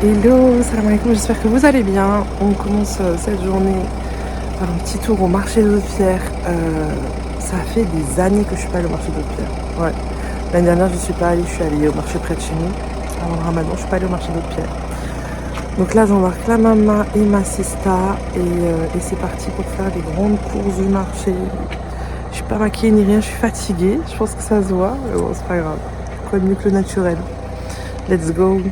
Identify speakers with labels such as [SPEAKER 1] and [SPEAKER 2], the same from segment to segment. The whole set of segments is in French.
[SPEAKER 1] Hello, salam alaikum, j'espère que vous allez bien. On commence cette journée par un petit tour au marché de Haute-Pierre. Ça fait des années que je suis pas allée au marché de Haute-Pierre. Ouais. L'année dernière, je suis pas allée, je suis allée au marché près de chez nous. Avant le ramadan, je suis pas allée au marché de Haute-Pierre. Donc là, j'embarque la maman et ma sista et c'est parti pour faire les grandes courses du marché. Je suis pas maquillée ni rien, je suis fatiguée. Je pense que ça se voit, mais bon, c'est pas grave. Quoi de mieux que le naturel. Let's go.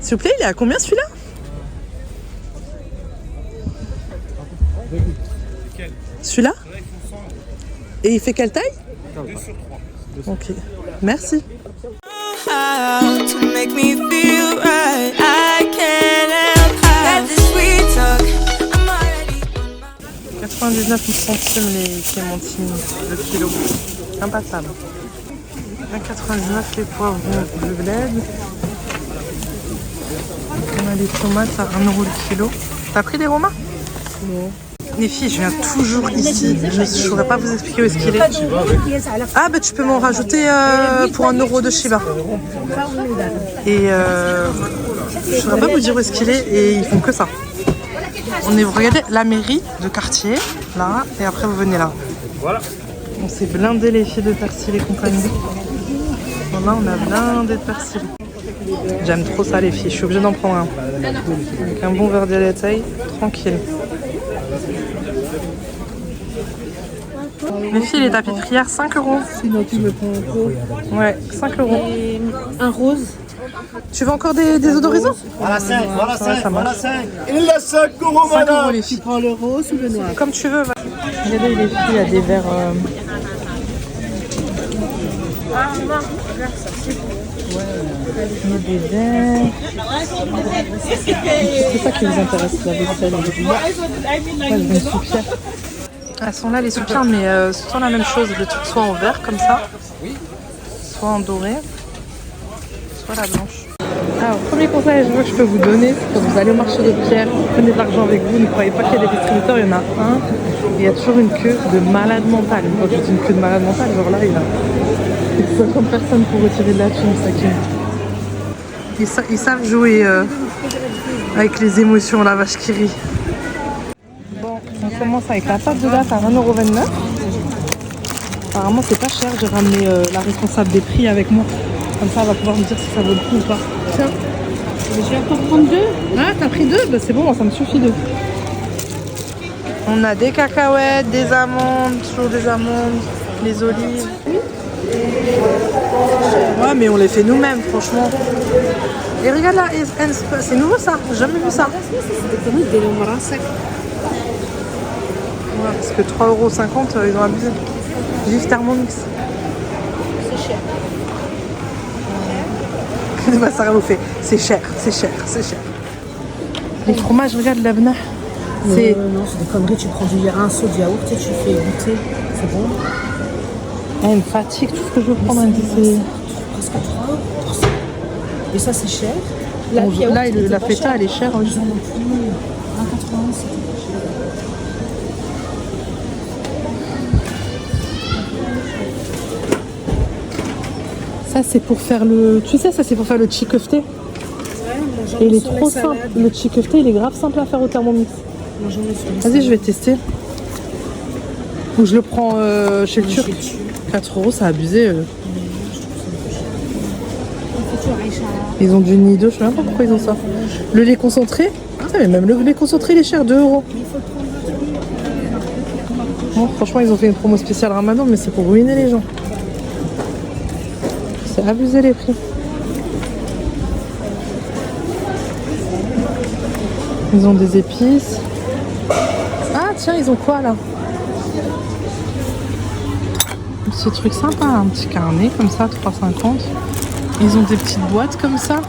[SPEAKER 1] S'il vous plaît, il est à combien celui-là? Celui-là? Et il fait quelle taille?
[SPEAKER 2] 2 sur 3.
[SPEAKER 1] Ok, merci. 99 centimes les clémentines le kilo. Impassable. 1,99 les poivrons de bled. On a des tomates à 1 € le kilo. T'as pris des romains? Non. Les filles, je viens toujours ici. Je ne saurais pas vous expliquer où est-ce qu'il est. Ah bah tu peux m'en rajouter pour 1 € de Shiba. Et je ne saurais pas vous dire où est-ce qu'il est et ils font que ça. Vous regardez la mairie de quartier, là, et après vous venez là.
[SPEAKER 2] Voilà.
[SPEAKER 1] On s'est blindé les filles de persil et compagnie. Là on a blindé de persil. J'aime trop ça les filles, je suis obligée d'en prendre un. Avec un bon verre de latte, tranquille. Les filles, les tapis de prière, 5 €.
[SPEAKER 3] Sinon tu me prends un pot.
[SPEAKER 1] Ouais, 5 €.
[SPEAKER 3] Et un rose.
[SPEAKER 1] Tu veux encore des odorisants?
[SPEAKER 2] Voilà 5, voilà 5, voilà 5. Il a 5 €,
[SPEAKER 1] 5 € les
[SPEAKER 3] Tu
[SPEAKER 1] filles.
[SPEAKER 3] prends le rose ou le noir?
[SPEAKER 1] Comme tu veux. Va. Regardez les filles, il y a des verres. Il y a des verres. C'est ça qui vous intéresse, la vaisselle. Moi, je veux une soupière. Elles sont là les soupières, mais soit la même chose, le truc soit en vert comme ça, soit en doré, soit la blanche. Alors, premier conseil que je peux vous donner, c'est quand vous allez au marché de Pierre, prenez de l'argent avec vous, ne croyez pas qu'il y a des distributeurs, il y en a un, et il y a toujours une queue de malade mental. Quand je dis une queue de malade mental, genre là, il y a 50 personnes pour retirer de la thune, ça qui. Ils savent jouer avec les émotions, la vache qui rit. Bon, on commence avec la pâte de date à 1,29 €. Apparemment, c'est pas cher, j'ai ramené la responsable des prix avec moi. Comme ça, elle va pouvoir me dire si ça vaut le coup ou pas. Tiens.
[SPEAKER 3] Je vais encore prendre 2.
[SPEAKER 1] Ah, t'as pris 2? Bah, c'est bon, ça me suffit 2. On a des cacahuètes, des amandes, toujours des amandes, les olives. Ouais, mais on les fait nous-mêmes, franchement. Et regarde là, c'est nouveau ça, j'ai jamais vu ça. Ouais, parce que 3,50 €, ils ont abusé. Vive Thermomix.
[SPEAKER 3] C'est cher.
[SPEAKER 1] Bah, ça vous fait. C'est cher, c'est cher, c'est cher. Les fromages, regarde l'abna. C'est.
[SPEAKER 3] Non, c'est des conneries. Tu prends un seau de yaourt et tu fais goûter. C'est bon.
[SPEAKER 1] Elle me fatigue, tout ce que je veux prendre. C'est
[SPEAKER 3] Presque 3 € pour ça. Et ça, c'est cher.
[SPEAKER 1] là, la feta, elle est chère.
[SPEAKER 3] Ils en ont plus. 1,80 €, c'est
[SPEAKER 1] Ça, c'est pour faire le. Tu sais, ça, c'est pour faire le chikofté. Et il est trop simple. Le chikofté, il est grave simple à faire au Thermomix. Vas-y, je vais tester. Ou je le prends chez le Turc. 4 €, ça a abusé. Ils ont du nido, je sais même pas pourquoi ils ont ça. Le lait concentré. Ah, mais même le lait concentré, il est cher, 2 €. Bon, franchement, ils ont fait une promo spéciale Ramadan, mais c'est pour ruiner les gens. C'est abusé les prix. Ils ont des épices. Ah tiens, ils ont quoi là? Un petit truc sympa, un petit carnet comme ça, 3,50. Ils ont des petites boîtes comme ça.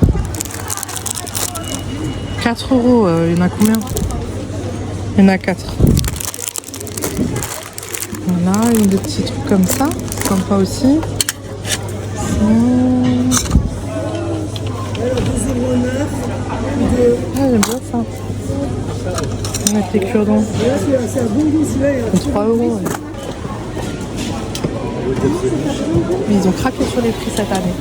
[SPEAKER 1] 4 euros, il y en a combien? Il y en a 4. Voilà, il y a des petits trucs comme ça. Sympa aussi. Ah, j'aime bien ça. Avec les cure-dents.
[SPEAKER 3] C'est un bon goût celui-là.
[SPEAKER 1] 3 euros. Ouais. Mais ils ont craqué sur les prix cette année.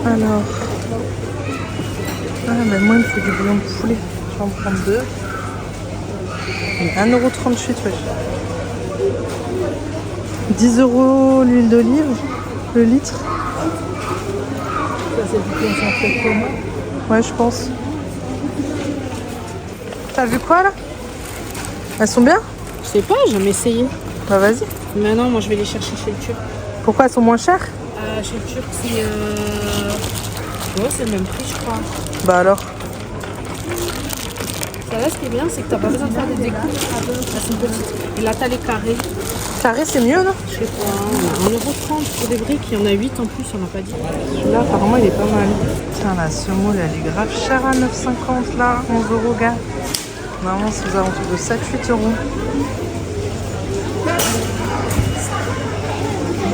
[SPEAKER 1] Alors, moi il me faut du bouillon de poulet. Je vais en prendre 2. 1,38 €, wesh. 10 € l'huile d'olive, le litre.
[SPEAKER 3] Ça, c'est du concentré de tomate.
[SPEAKER 1] Ouais, je pense. T'as vu quoi là? Elles sont bien?
[SPEAKER 3] Je sais pas, j'ai jamais essayé.
[SPEAKER 1] Bah vas-y.
[SPEAKER 3] Mais non, moi je vais les chercher chez le Turc.
[SPEAKER 1] Pourquoi elles sont moins chères?
[SPEAKER 3] Chez le Turc, c'est ouais, c'est le même prix, je crois.
[SPEAKER 1] Bah alors.
[SPEAKER 3] Ça là, ce qui est bien, c'est que t'as pas besoin de faire des découpes. Elles sont petites. Et là, t'as les carrés.
[SPEAKER 1] Carré c'est mieux non?
[SPEAKER 3] Je sais pas, on a 1,30 € pour des briques. Il y en a 8 en plus, on n'a pas dit.
[SPEAKER 1] Celui-là apparemment il est pas mal. Tiens la semoule elle est grave chère à 9,50 là, 11 € gars. Normalement c'est aux alentours de 7-8 €.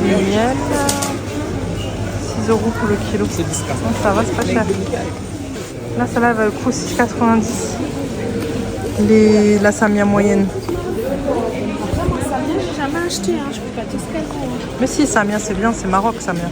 [SPEAKER 1] Miel, 6 € pour le kilo. Ça va, c'est pas cher. Là celle-là va au coût 6,90 €. La samia moyenne.
[SPEAKER 3] J'ai jamais acheté, hein. Je peux pas tous qu'elle.
[SPEAKER 1] Mais si, samia c'est bien, c'est Maroc samia.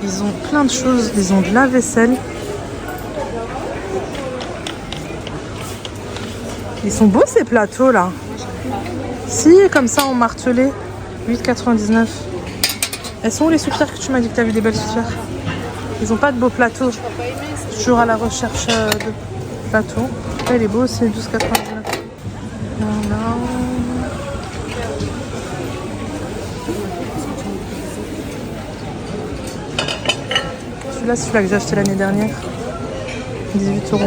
[SPEAKER 1] Ils ont plein de choses, ils ont de la vaisselle. Ils sont beaux ces plateaux là. Si, comme ça en martelé, 8,99 €. Elles sont où les soupières que tu m'as dit que tu as vu des belles soupières? Ils ont pas de beaux plateaux. Je suis toujours à la recherche de plateaux. Là, il est beau aussi, 12,99 €. Voilà. Celui-là, c'est celui-là que j'ai acheté l'année dernière. 18 €.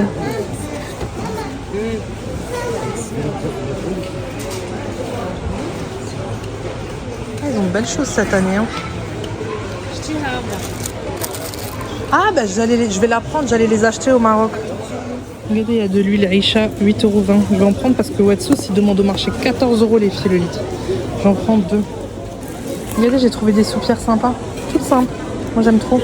[SPEAKER 1] Ils ont de belles choses cette année. Hein. Ah, bah je vais la prendre, j'allais les acheter au Maroc. Regardez, il y a de l'huile Aïcha, 8,20 €. Je vais en prendre parce que Watsos, il demande au marché 14 € les filles le litre. Je vais en prendre 2. Regardez, j'ai trouvé des soupières sympas. Toutes simples. Moi, j'aime trop.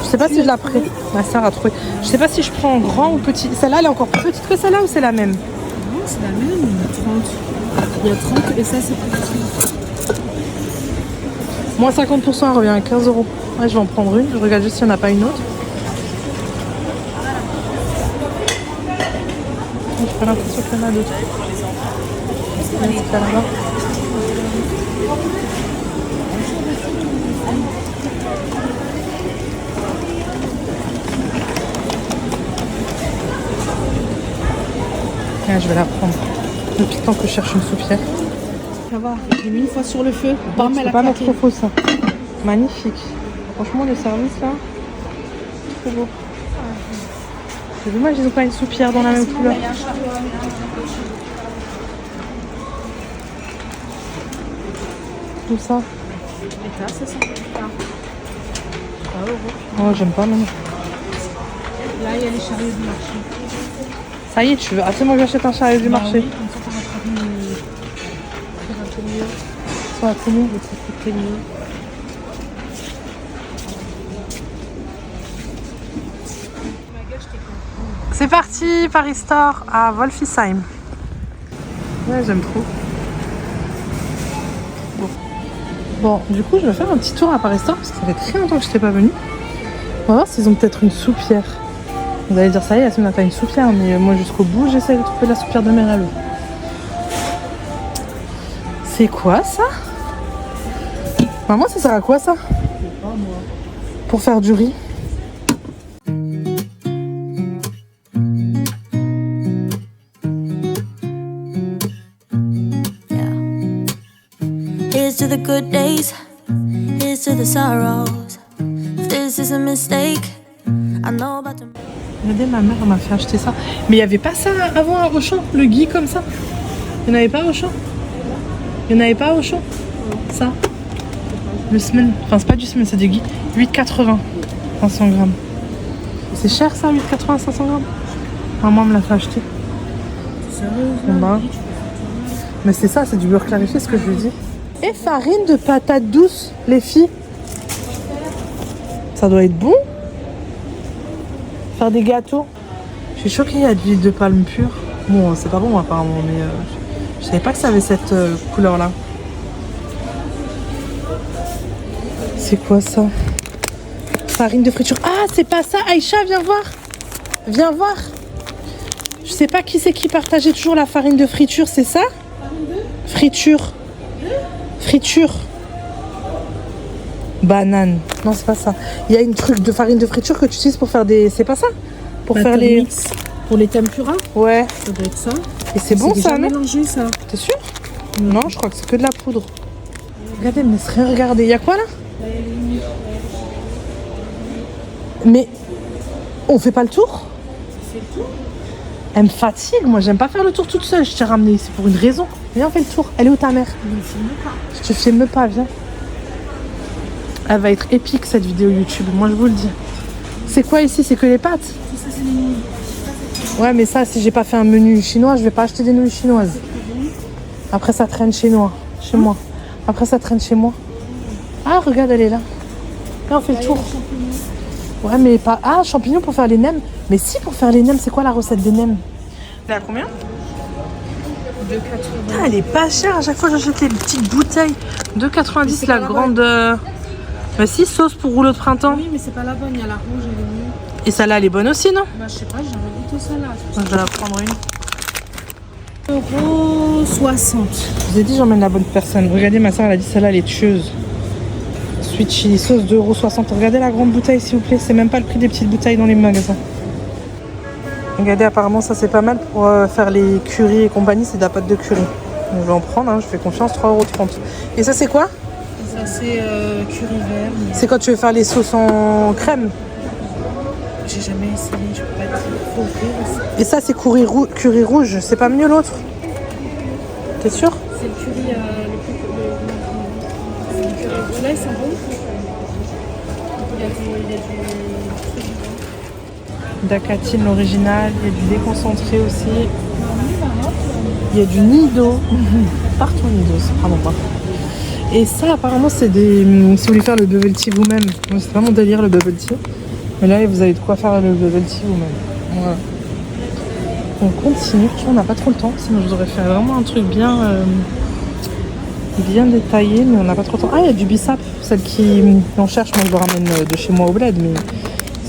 [SPEAKER 1] Je sais pas si je la prends. Ma soeur a trouvé. Je sais pas si je prends en grand ou petit. Celle-là, elle est encore plus petite que celle-là ou c'est la même?
[SPEAKER 3] Non, c'est la même, il y a 30. Il y a 30 et ça, c'est plus petit.
[SPEAKER 1] Moins 50%, elle revient à 15 €. Ouais, je vais en prendre une. Je regarde juste s'il n'y en a pas une autre. J'ai pas l'impression qu'il y en a d'autres. Ah, je vais la prendre. Depuis le temps que je cherche une soupière.
[SPEAKER 3] Ça va, j'ai mis une fois sur le feu.
[SPEAKER 1] Bam, tu peux pas mettre trop faux ça. Magnifique. Franchement, le service là, trop beau. C'est dommage, ils n'ont pas une soupière dans la même couleur. Tout ça.
[SPEAKER 3] C'est ça.
[SPEAKER 1] Oh, j'aime pas non.
[SPEAKER 3] Là, il y a les chariots du marché.
[SPEAKER 1] Ça y est, tu veux absolument que j'achète un chariot du marché.
[SPEAKER 3] Oui, comme ça, ça va faire un peu mieux.
[SPEAKER 1] Ça va trop mieux.
[SPEAKER 3] C'est mieux.
[SPEAKER 1] C'est parti, Paris Store à Wolfisheim. Ouais, j'aime trop. Bon, du coup, je vais faire un petit tour à Paris Store parce que ça fait très longtemps que je n'étais pas venue. On va voir s'ils ont peut-être une soupière. Vous allez dire, ça y est, Yasmine n'a pas une soupière, mais moi jusqu'au bout, j'essaie de trouver la soupière de Merallo. C'est quoi ça? Maman, ça sert à quoi ça? Pour faire du riz.
[SPEAKER 4] Here's to the good days, here's to the sorrows. If this is a mistake, I know about the...
[SPEAKER 1] Regardez, ma mère m'a fait acheter ça. Mais il n'y avait pas ça avant à Auchan, le gui comme ça? Il n'y en avait pas à Auchan? Il n'y en avait pas à Auchan? Ça? Le semaine. Enfin, c'est pas du semaine, c'est du gui. 8,80. 500 grammes. C'est cher ça, 8,80, 500 grammes? Maman me l'a fait acheter. Bah. Mais c'est ça, c'est du beurre clarifié, ce que je lui dis. Et farine de patates douces, les filles. Ça doit être bon. Faire des gâteaux. Je suis choquée, il y a de l'huile de palme pure. Bon, c'est pas bon apparemment, mais je savais pas que ça avait cette couleur là. C'est quoi ça? Farine de friture. Ah, c'est pas ça. Aïcha, viens voir. Viens voir. Je sais pas qui c'est qui partageait toujours la farine de friture, c'est ça? Friture. Friture. Banane. Non, c'est pas ça. Il y a une truc de farine de friture que tu utilises pour faire des... C'est pas ça? Pour faire les...
[SPEAKER 3] Mix. Pour les tempura,
[SPEAKER 1] Ouais.
[SPEAKER 3] ça doit être ça.
[SPEAKER 1] Et c'est bon ça, non?
[SPEAKER 3] Mélangé ça.
[SPEAKER 1] T'es sûr? Non, je crois que c'est que de la poudre. Regardez, me laisse rien regarder. Il y a quoi là? Mais on fait pas le tour? Elle me fatigue, moi j'aime pas faire le tour toute seule. Je t'ai ramené ici pour une raison. Viens, on fait le tour. Elle est où ta mère? Je te filme pas, viens. Elle va être épique cette vidéo YouTube, moi je vous le dis. C'est quoi ici? C'est que les pâtes? Ouais, mais ça, si j'ai pas fait un menu chinois, je vais pas acheter des nouilles chinoises. Après ça traîne chez moi. Après ça traîne chez moi. Ah, regarde, elle est là. Là, on fait le tour. Ouais, mais pas... Ah, champignons pour faire les nems. Mais si, pour faire les nems, c'est quoi la recette des nems? Elle est à combien?
[SPEAKER 3] 2,80.
[SPEAKER 1] Ah, elle est pas chère. À chaque fois, j'achète les petites bouteilles. 2,90 la grande... Bah si, sauce pour rouleau de printemps.
[SPEAKER 3] Oui, mais c'est pas la bonne. Il y a la rouge et le mieux.
[SPEAKER 1] Et celle-là, elle est bonne aussi, non?
[SPEAKER 3] Bah, je sais pas, j'aimerais goûter celle-là.
[SPEAKER 1] Je vais la prendre une.
[SPEAKER 3] 1,60 €.
[SPEAKER 1] Je vous ai dit, j'emmène la bonne personne. Regardez, ma soeur, elle a dit celle-là, elle est tueuse. Sweet chili sauce 2,60 €. Regardez la grande bouteille, s'il vous plaît. C'est même pas le prix des petites bouteilles dans les magasins. Regardez, apparemment, ça c'est pas mal pour faire les currys et compagnie. C'est de la pâte de curry. Donc, je vais en prendre, hein, je fais confiance, 3,30 €. Et ça, c'est quoi?
[SPEAKER 3] Ça, c'est curry vert. Mais...
[SPEAKER 1] C'est quand tu veux faire les sauces en crème.
[SPEAKER 3] J'ai jamais essayé, je peux pas dire. Faut ouvrir aussi.
[SPEAKER 1] Et ça, c'est curry rouge. C'est pas mieux l'autre? T'es sûr?
[SPEAKER 3] C'est le curry, le curry rouge. Là, ils sont bons. Il y a du...
[SPEAKER 1] Dacatine, l'original. Il y a du déconcentré aussi. Il y a du nido. Partout nido, c'est vraiment pas. Et ça, apparemment, c'est des... Si vous voulez faire le bubble tea vous-même. C'est vraiment délire, le bubble tea. Mais là, vous avez de quoi faire le bubble tea vous-même. Voilà. On continue. On n'a pas trop le temps. Sinon, je vous aurais fait vraiment un truc bien... bien détaillé, mais on n'a pas trop de temps. Ah, il y a du bissap, celle qui en cherche, moi je le ramène de chez moi au bled, mais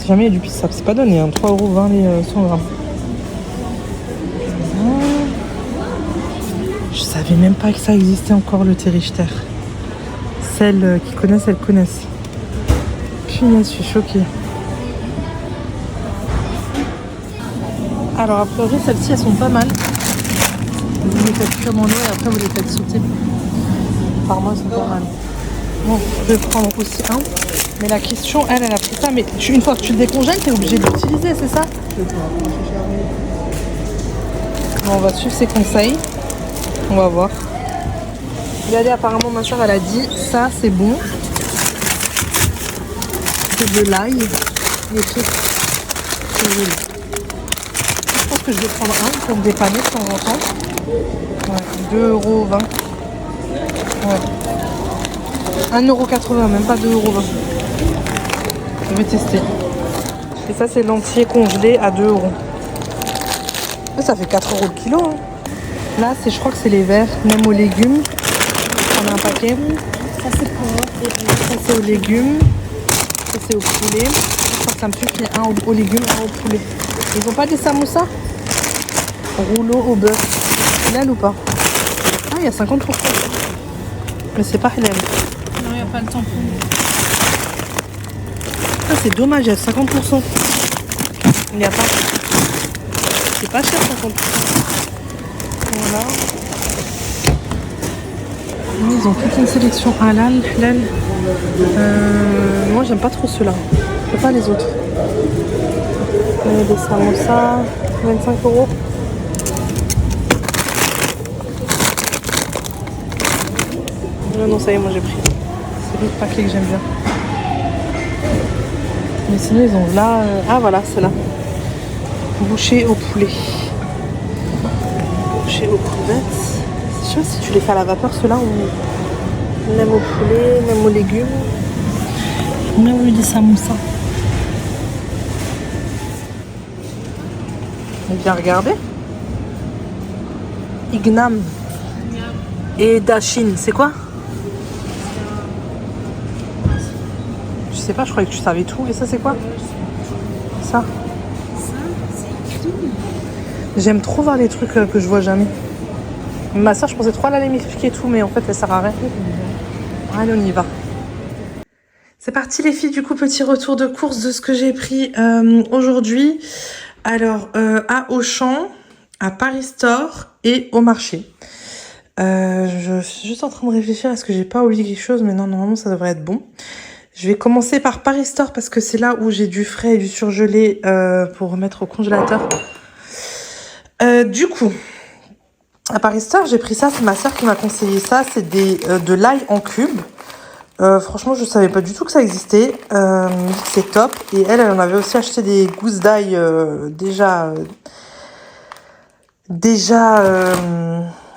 [SPEAKER 1] si jamais il y a du bissap, c'est pas donné, hein. 3,20 € les 100 grammes. Je savais même pas que ça existait encore, le thé Richter. Celles qui connaissent, elles connaissent. Punaise, je suis choquée. Alors a priori, celles-ci, elles sont pas mal. Vous les faites cuire dans l'eau et après vous les faites sauter. Par moi, elles sont pas mal. Bon, je vais prendre aussi un. Mais la question, elle a pris ça. Mais une fois que tu le décongèles, tu es obligé de l'utiliser, c'est ça? Bon, on va suivre ses conseils. On va voir. Regardez, apparemment, ma soeur, elle a dit ça, c'est bon. C'est de l'ail. Les trucs. C'est joli. Je pense que je vais prendre un pour me dépanner de temps en temps. Ouais, 2,20 €. Ouais. 1,80 €, même pas 2,20 €. Je vais tester. Et ça, c'est l'entier congelé à 2 €. Ça fait 4 € le kilo. Hein. Là, je crois que c'est les verts, même aux légumes. On a un paquet.
[SPEAKER 3] Ça c'est pour
[SPEAKER 1] Ça, c'est aux légumes. Ça, c'est au poulet. Je crois que ça me suffit. Un aux légumes, un au poulet. Ils ont pas des samoussas? Rouleau au beurre. Halal ou pas? Ah, il y a 50%. Mais c'est pas halal.
[SPEAKER 3] Non, il n'y a pas le tampon.
[SPEAKER 1] Ah, c'est dommage, il y a 50%. Il n'y a pas. C'est pas cher, 50%. Voilà. Ils ont toute une sélection halal. Moi, j'aime pas trop ceux-là. Je pas les autres. Il y a des samosas, 25 €. Non, ça y est, moi j'ai pris. C'est l'autre paquet que j'aime bien. Mais sinon, ils ont là. Ah, voilà, c'est là. Boucher au poulet. Boucher aux crevettes. Je sais pas si tu les fais à la vapeur, ceux-là, ou même au poulet, même aux légumes. On a eu des samoussas. On vient regarder. Ignam et Dashin, c'est quoi? Je sais pas, je croyais que tu savais tout. Et ça, c'est quoi? Ça? J'aime trop voir les trucs que je vois jamais. Ma soeur, je pensais trop à aller m'expliquer tout, mais en fait, elle sert à rien. Allez, on y va. C'est parti les filles, du coup, petit retour de course de ce que j'ai pris aujourd'hui. Alors, à Auchan, à Paris Store et au marché. Je suis juste en train de réfléchir, est-ce que j'ai pas oublié quelque chose? Mais non, normalement, ça devrait être bon. Je vais commencer par Paris Store parce que c'est là où j'ai du frais et du surgelé pour remettre au congélateur. Du coup, à Paris Store, j'ai pris ça. C'est ma soeur qui m'a conseillé ça. C'est de l'ail en cubes. Franchement, je savais pas du tout que ça existait. C'est top. Et elle en avait aussi acheté des gousses d'ail déjà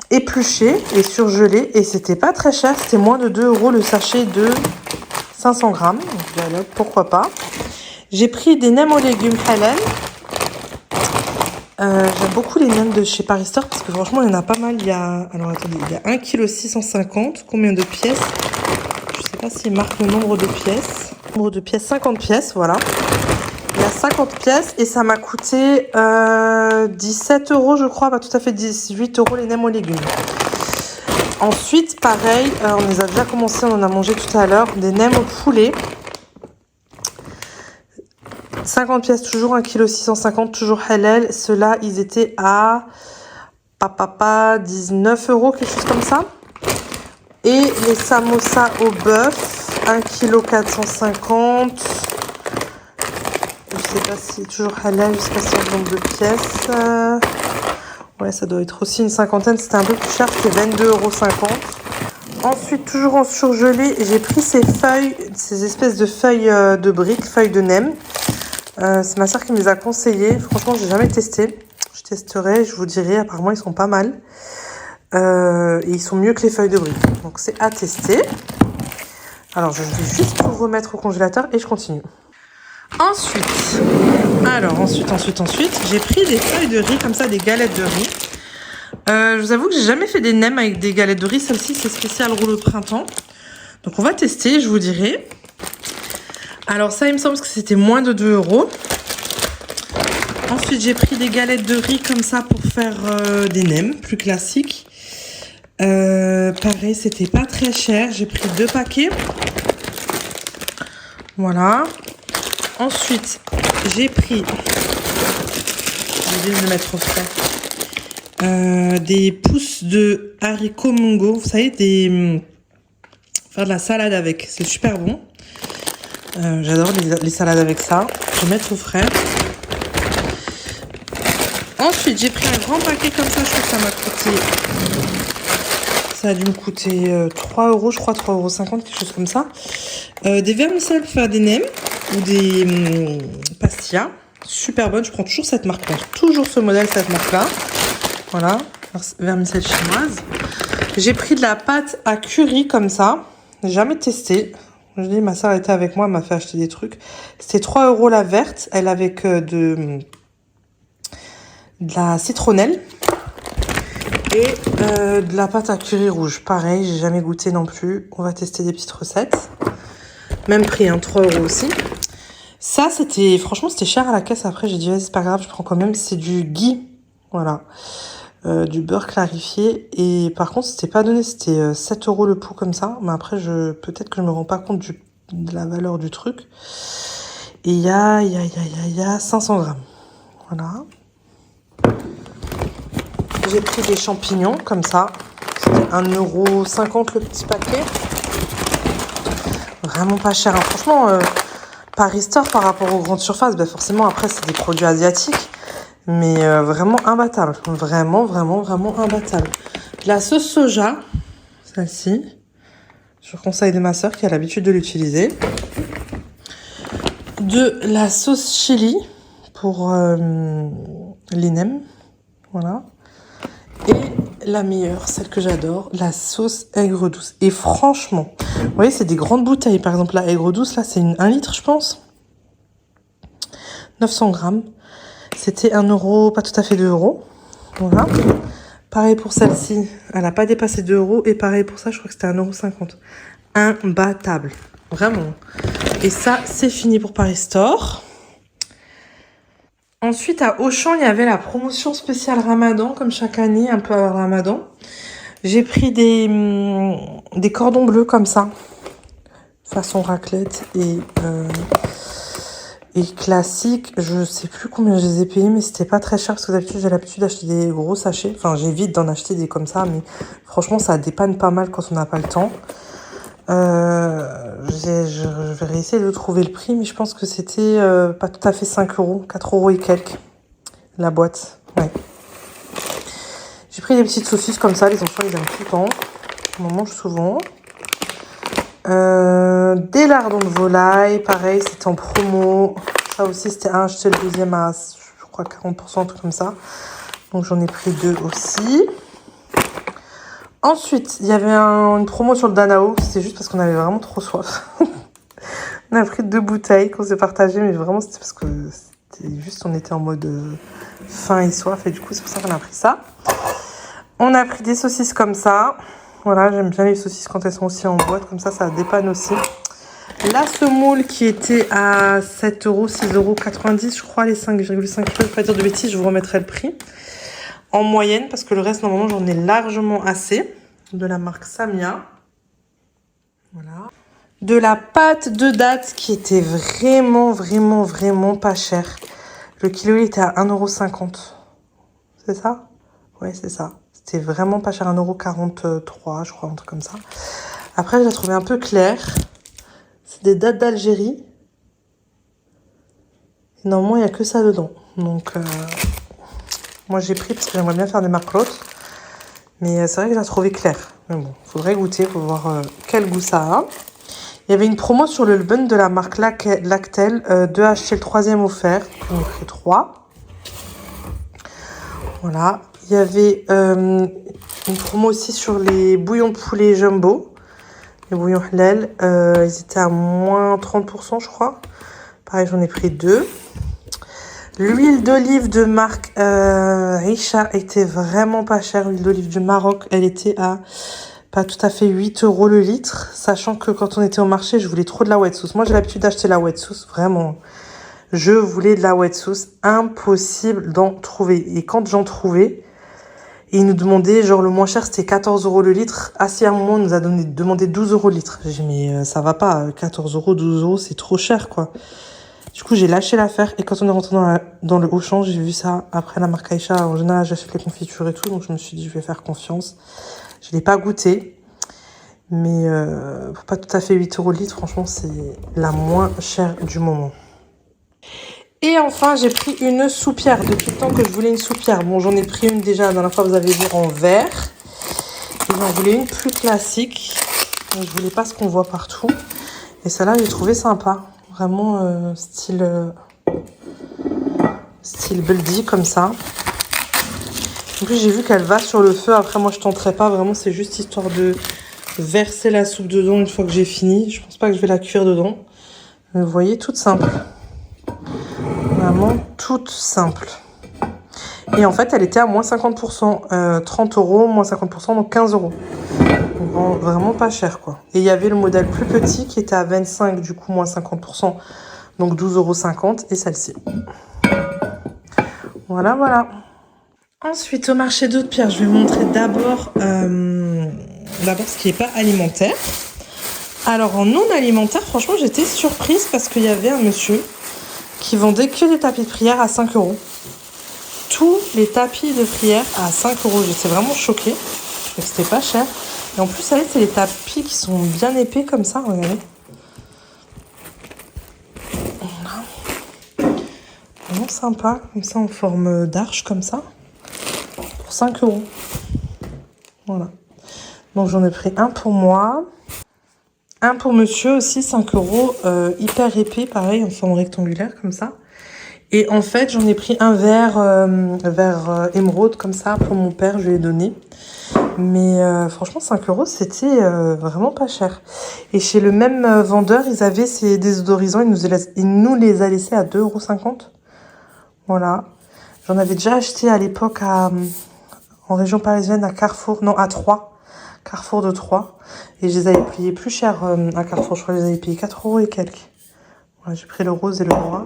[SPEAKER 1] épluchées et surgelées. Et c'était pas très cher. C'était moins de 2 € le sachet de 500 grammes. Donc, voilà, pourquoi pas. J'ai pris des nems aux légumes halal. J'aime beaucoup les nems de chez Paris Store parce que franchement, il y en a pas mal. Alors attendez, il y a 1,650 kg. Combien de pièces? Je sais pas s'il marque le nombre de pièces. Nombre de pièces, 50 pièces, voilà. Il y a 50 pièces et ça m'a coûté 17 € je crois, pas tout à fait 18 € les nems aux légumes. Ensuite, pareil, on les a déjà commencé, on en a mangé tout à l'heure, des nems au poulet. 50 pièces, toujours 1,650 kg, toujours halal. Ceux-là, ils étaient à 19 €, quelque chose comme ça. Et les samosas au bœuf, 1,450 kg. Je sais pas si toujours halal, je sais pas si c'est le nombre de pièces. Ouais, ça doit être aussi une cinquantaine, c'était un peu plus cher, c'était 22,50 €. Ensuite, toujours en surgelé, j'ai pris ces feuilles, ces espèces de feuilles de briques, feuilles de nem. C'est ma soeur qui me les a conseillées. Franchement, j'ai jamais testé. Je testerai, je vous dirai. Apparemment, ils sont pas mal. Et ils sont mieux que les feuilles de briques. Donc, c'est à tester. Alors, je vais juste tout remettre au congélateur et je continue. Ensuite, j'ai pris des feuilles de riz, comme ça, des galettes de riz. Je vous avoue que j'ai jamais fait des nems avec des galettes de riz. Celle-ci, c'est spécial rouleau de printemps. Donc on va tester, je vous dirai. Alors ça, il me semble que c'était moins de 2 €. Ensuite, j'ai pris des galettes de riz comme ça pour faire des nems plus classiques. Pareil, c'était pas très cher. J'ai pris 2 paquets. Voilà. Ensuite, j'ai pris... J'ai oublié de le mettre au frais. Des pousses de haricots mungo. Vous savez, faire de la salade avec. C'est super bon. J'adore les salades avec ça. Je vais mettre au frais. Ensuite, j'ai pris un grand paquet comme ça. Je crois que ça m'a coûté... Ça a dû me coûter 3 €, je crois, 3,50 €, quelque chose comme ça. Des vermicelles pour faire des nems ou des pastillas. Super bonne. Je prends toujours cette marque-là. Toujours ce modèle, cette marque-là. Voilà. Vermicelle chinoise. J'ai pris de la pâte à curry comme ça. Jamais testé. Je dis, ma soeur était avec moi, elle m'a fait acheter des trucs. C'était 3 € la verte. Elle avec de la citronnelle. Et de la pâte à curry rouge. Pareil, j'ai jamais goûté non plus. On va tester des petites recettes. Même prix, hein, 3 € aussi. Ça, franchement, c'était cher à la caisse. Après, j'ai dit, vas-y, c'est pas grave, je prends quand même. C'est du ghee. Voilà. Du beurre clarifié. Et par contre, c'était pas donné. C'était 7 € le pot comme ça. Mais après, peut-être que je me rends pas compte de la valeur du truc. Et il y a 500 grammes. Voilà. J'ai pris des champignons comme ça. C'était 1,50 € le petit paquet. Vraiment pas cher. Hein. Franchement, Paris Store par rapport aux grandes surfaces, ben forcément après c'est des produits asiatiques. Mais vraiment imbattable. Vraiment, vraiment, vraiment imbattable. La sauce soja, celle-ci. Je conseille de ma soeur qui a l'habitude de l'utiliser. De la sauce chili pour les nems. Voilà. Et la meilleure, celle que j'adore, la sauce aigre douce. Et franchement, vous voyez, c'est des grandes bouteilles. Par exemple, la aigre douce, là, c'est 1 litre, je pense. 900 grammes. C'était 1 €, pas tout à fait 2 €. Voilà. Pareil pour celle-ci, elle n'a pas dépassé 2 €. Et pareil pour ça, je crois que c'était 1,50 €. Imbattable. Vraiment. Et ça, c'est fini pour Paris Store. Ensuite, à Auchan, il y avait la promotion spéciale Ramadan, comme chaque année, un peu avant Ramadan. J'ai pris des cordons bleus comme ça, façon raclette et classique. Je sais plus combien je les ai payés, mais c'était pas très cher parce que d'habitude, j'ai l'habitude d'acheter des gros sachets. Enfin, j'évite d'en acheter des comme ça, mais franchement, ça dépanne pas mal quand on n'a pas le temps. Je vais réessayer de trouver le prix, mais je pense que c'était pas tout à fait 5 €, 4 € et quelques, la boîte. Ouais. J'ai pris des petites saucisses comme ça, les enfants ils aiment tout le temps, on en mange souvent. Des lardons de volaille, pareil, c'était en promo. Ça aussi, c'était un acheté, le deuxième à, je crois, 40%, un truc comme ça. Donc j'en ai pris 2 aussi. Ensuite, il y avait une promo sur le Danao. C'était juste parce qu'on avait vraiment trop soif. On a pris 2 bouteilles qu'on s'est partagées, mais vraiment c'était parce que c'était juste, on était en mode faim et soif. Et du coup, c'est pour ça qu'on a pris ça. On a pris des saucisses comme ça. Voilà, j'aime bien les saucisses quand elles sont aussi en boîte. Comme ça, ça dépanne aussi. La semoule qui était à 7 €, 6,90 €, je crois, les 5,5 kg. Je ne vais pas dire de bêtises, je vous remettrai le prix. En moyenne, parce que le reste, normalement, j'en ai largement assez. De la marque Samia. Voilà. De la pâte de date qui était vraiment, vraiment, vraiment pas chère. Le kilo, il était à 1,50 €. C'est ça? Ouais, c'est ça. C'était vraiment pas cher, 1,43 €, je crois, un truc comme ça. Après, je l'ai trouvé un peu claire. C'est des dattes d'Algérie. Et normalement, il n'y a que ça dedans. Donc, moi, j'ai pris parce que j'aimerais bien faire des marcottes. Mais c'est vrai que je l'ai trouvé claire. Mais bon, il faudrait goûter pour voir quel goût ça a. Il y avait une promo sur le bun de la marque Lactel. 2 achetés, le 3e offert. J'en ai pris 3. Voilà. Il y avait une promo aussi sur les bouillons de poulet jumbo. Les bouillons halal. Ils étaient à moins 30%, je crois. Pareil, j'en ai pris 2. L'huile d'olive de marque Richa était vraiment pas chère. L'huile d'olive du Maroc, elle était à pas tout à fait 8 € le litre. Sachant que quand on était au marché, je voulais trop de la wet sauce. Moi, j'ai l'habitude d'acheter la wet sauce, vraiment. Je voulais de la wet sauce. Impossible d'en trouver. Et quand j'en trouvais, ils nous demandaient, genre le moins cher, c'était 14 € le litre. Assis à un moment, on nous a demandé 12 € le litre. J'ai dit, mais ça va pas, 14 €, 12 €, c'est trop cher, quoi. Du coup, j'ai lâché l'affaire et quand on est rentré dans le Auchan, j'ai vu ça. Après, la marque Aïcha, en général, j'achète les confitures et tout. Donc, je me suis dit, je vais faire confiance. Je l'ai pas goûté. Mais pour pas tout à fait 8 € le litre, franchement, c'est la moins chère du moment. Et enfin, j'ai pris une soupière. Depuis le temps que je voulais une soupière. Bon, j'en ai pris une déjà la dernière fois, vous avez vu, en verre. Et j'en voulais une plus classique. Je voulais pas ce qu'on voit partout. Et celle-là, j'ai trouvé sympa. Vraiment style Buldy comme ça. En plus, j'ai vu qu'elle va sur le feu. Après, moi, je tenterai pas. Vraiment, c'est juste histoire de verser la soupe dedans une fois que j'ai fini. Je pense pas que je vais la cuire dedans. Vous voyez, toute simple. Vraiment toute simple. Et en fait, elle était à moins 50%. 30 €, moins 50%, donc 15 €. Donc, vraiment pas cher, quoi. Et il y avait le modèle plus petit qui était à 25, du coup, moins 50%. Donc 12,50 € et celle-ci. Voilà, voilà. Ensuite, au marché d'Aude-Pierre, je vais vous montrer d'abord ce qui n'est pas alimentaire. Alors, en non alimentaire, franchement, j'étais surprise parce qu'il y avait un monsieur qui vendait que des tapis de prière à 5 €. Tous les tapis de prière à 5 €. J'étais vraiment choquée. Je trouvais que c'était pas cher. Et en plus, c'est les tapis qui sont bien épais comme ça, regardez. Vraiment sympa, comme ça en forme d'arche, comme ça. Pour 5 €. Voilà. Donc j'en ai pris un pour moi. Un pour monsieur aussi, 5 €. Hyper épais, pareil, en forme rectangulaire, comme ça. Et en fait, j'en ai pris un vert émeraude, comme ça, pour mon père, je lui ai donné. Mais franchement, 5 €, c'était vraiment pas cher. Et chez le même vendeur, ils avaient ces désodorisants, il nous les a laissés à 2,50 €. Voilà. J'en avais déjà acheté à l'époque en région parisienne, à Carrefour, non, à Troyes. Carrefour de Troyes. Et je les avais payés plus cher à Carrefour, je crois que je les avais payés 4 € et quelques. Voilà, j'ai pris le rose et le noir.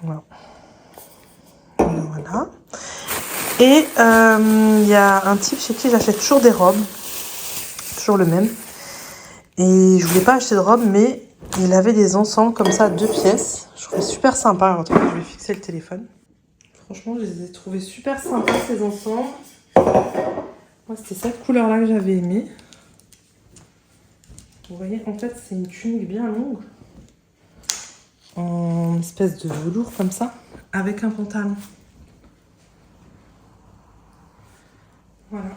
[SPEAKER 1] Voilà. Voilà. Et il y a un type chez qui j'achète toujours des robes. Toujours le même. Et je voulais pas acheter de robe, mais il avait des encens comme ça, 2 pièces. Je trouvais super sympa. Alors, attendez, je vais fixer le téléphone. Franchement, je les ai trouvés super sympas, ces encens. Moi, c'était cette couleur-là que j'avais aimée. Vous voyez, en fait, c'est une tunique bien longue. En espèce de velours comme ça, avec un pantalon. Voilà,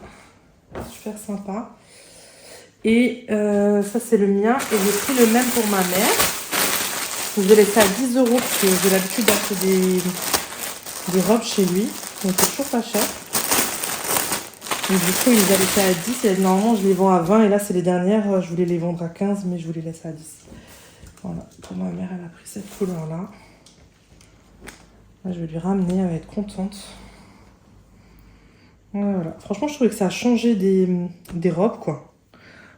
[SPEAKER 1] super sympa. Et ça c'est le mien et j'ai pris le même pour ma mère. Je l'ai laissé à 10 € parce que j'ai l'habitude d'acheter des robes chez lui. Donc c'est toujours pas cher. Et du coup il les a laissés à 10 et normalement je les vends à 20 et là c'est les dernières. Je voulais les vendre à 15 mais je voulais les laisser à 10. Voilà, pour ma mère elle a pris cette couleur là. Là, je vais lui ramener, elle va être contente. Voilà. Franchement, je trouvais que ça a changé des robes, quoi.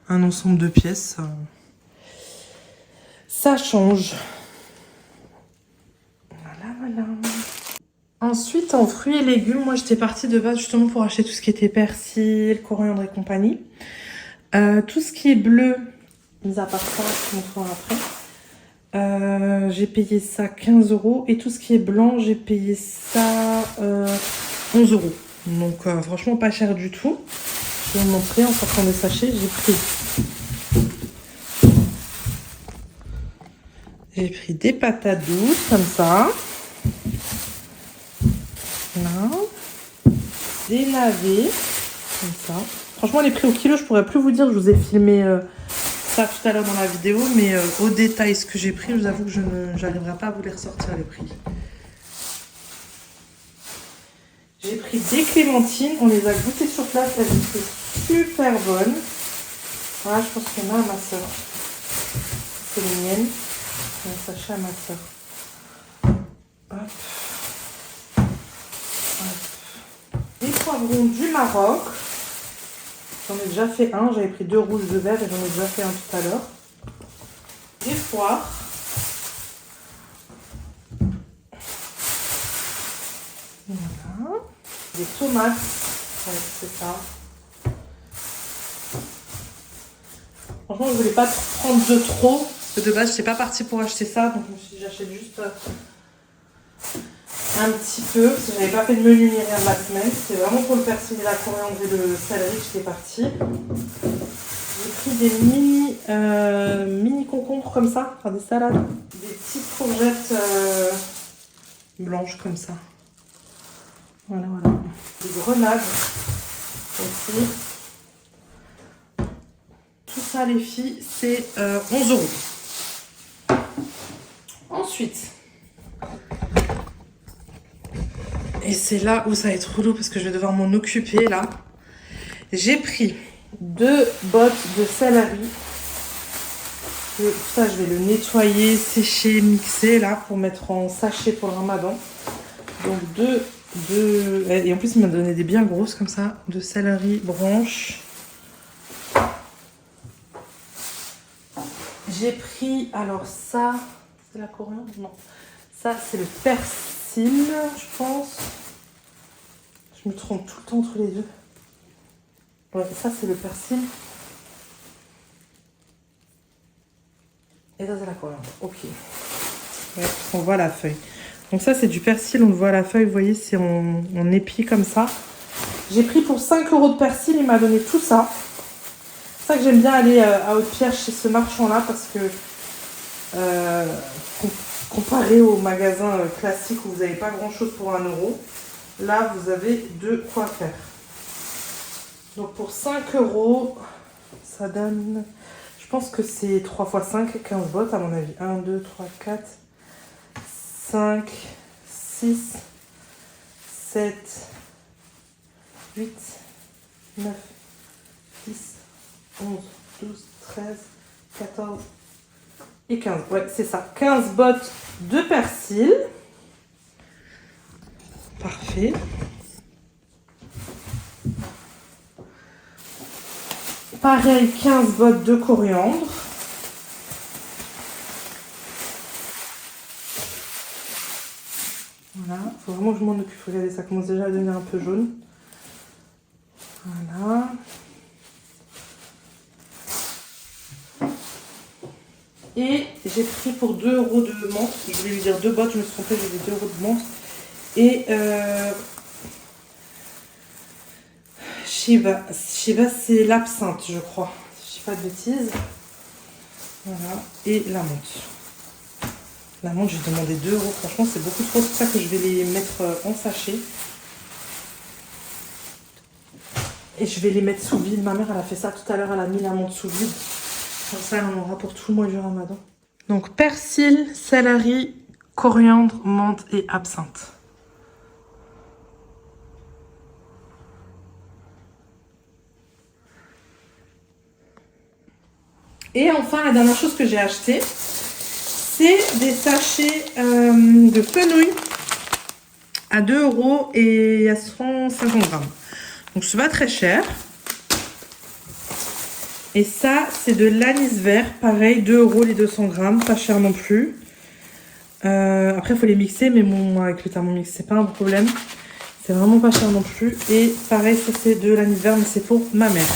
[SPEAKER 1] Un ensemble de pièces. Ça change. Voilà, voilà. Ensuite, en fruits et légumes, moi, j'étais partie de base justement pour acheter tout ce qui était persil, coriandre et compagnie. Tout ce qui est bleu, mis à part ça, je vous montrerai après. J'ai payé ça 15 €. Et tout ce qui est blanc, j'ai payé ça 11 €. Donc franchement pas cher du tout. Je vais vous montrer en sortant des sachets. J'ai pris des patates douces comme ça. Là. Des navets comme ça. Franchement les prix au kilo je pourrais plus vous dire. Je vous ai filmé ça tout à l'heure dans la vidéo. Mais au détail ce que j'ai pris, je vous avoue que je n'arriverai pas à vous les ressortir les prix. J'ai pris des clémentines, on les a goûtées sur place, elles étaient super bonnes. Voilà, je pense qu'il y en a à ma soeur. C'est les miennes. Un sachet à ma soeur. Hop. Hop. Des poivrons du Maroc. J'en ai déjà fait un. J'avais pris 2 rouges, 2 verts et j'en ai déjà fait un tout à l'heure. Des poires. Voilà. Des tomates. Ouais, c'est ça. Franchement, je voulais pas prendre de trop. Parce que de base, je n'étais pas partie pour acheter ça. Donc, je me suis dit, j'achète juste un petit peu. Parce que j'avais pas fait de menu ni rien de la semaine. C'était vraiment pour le persil et la coriandre et le céleri que j'étais partie. J'ai pris des mini concombres comme ça. Enfin, des salades. Des petites courgettes blanches comme ça. Voilà, voilà. Des grenades aussi. Tout ça, les filles, c'est 11 €. Ensuite, et c'est là où ça va être relou parce que je vais devoir m'en occuper là. J'ai pris 2 bottes de céleri. Tout ça, je vais le nettoyer, sécher, mixer là pour mettre en sachet pour le ramadan. Donc et en plus, il m'a donné des bien grosses comme ça, de céleri branche. J'ai pris, alors ça, c'est la coriandre? Non. Ça, c'est le persil, je pense. Je me trompe tout le temps entre les deux. Ouais, ça, c'est le persil. Et ça, c'est la coriandre. Ok. Ouais, on voit la feuille. Donc ça, c'est du persil, on le voit à la feuille. Vous voyez, c'est en épi comme ça. J'ai pris pour 5 € de persil, il m'a donné tout ça. C'est ça que j'aime bien aller à Haute-Pierre chez ce marchand-là parce que comparé au magasin classique où vous n'avez pas grand-chose pour 1 €, là vous avez de quoi faire. Donc pour 5 €, ça donne, je pense que c'est 3 x 5, 15 bottes à mon avis. 1, 2, 3, 4, 5, 6, 7, 8, 9, 10, 11, 12, 13, 14 et 15. Ouais, c'est ça. 15 bottes de persil. Parfait. Pareil, 15 bottes de coriandre. Voilà. Faut vraiment que je m'en occupe. Regardez, ça commence déjà à devenir un peu jaune. Voilà. Et j'ai pris pour 2 € de menthe. Je voulais lui dire 2 bottes, je me suis trompée, j'ai dit 2 € de menthe. Et Shiva, c'est l'absinthe, je crois. Si je dis pas de bêtises. Voilà. Et la menthe. La menthe, j'ai demandé 2 €. Franchement, c'est beaucoup trop. C'est pour ça que je vais les mettre en sachet. Et je vais les mettre sous vide. Ma mère, elle a fait ça tout à l'heure. Elle a mis la menthe sous vide. Comme ça, on en aura pour tout le mois du ramadan. Donc, persil, céleri, coriandre, menthe et absinthe. Et enfin, la dernière chose que j'ai acheté, c'est des sachets de fenouil à 2 € et à 150 grammes. Donc, c'est pas très cher. Et ça, c'est de l'anis vert. Pareil, 2 € les 200 grammes. Pas cher non plus. Après, il faut les mixer. Mais bon, avec le Thermomix, c'est pas un problème. C'est vraiment pas cher non plus. Et pareil, ça, c'est de l'anis vert. Mais c'est pour ma mère.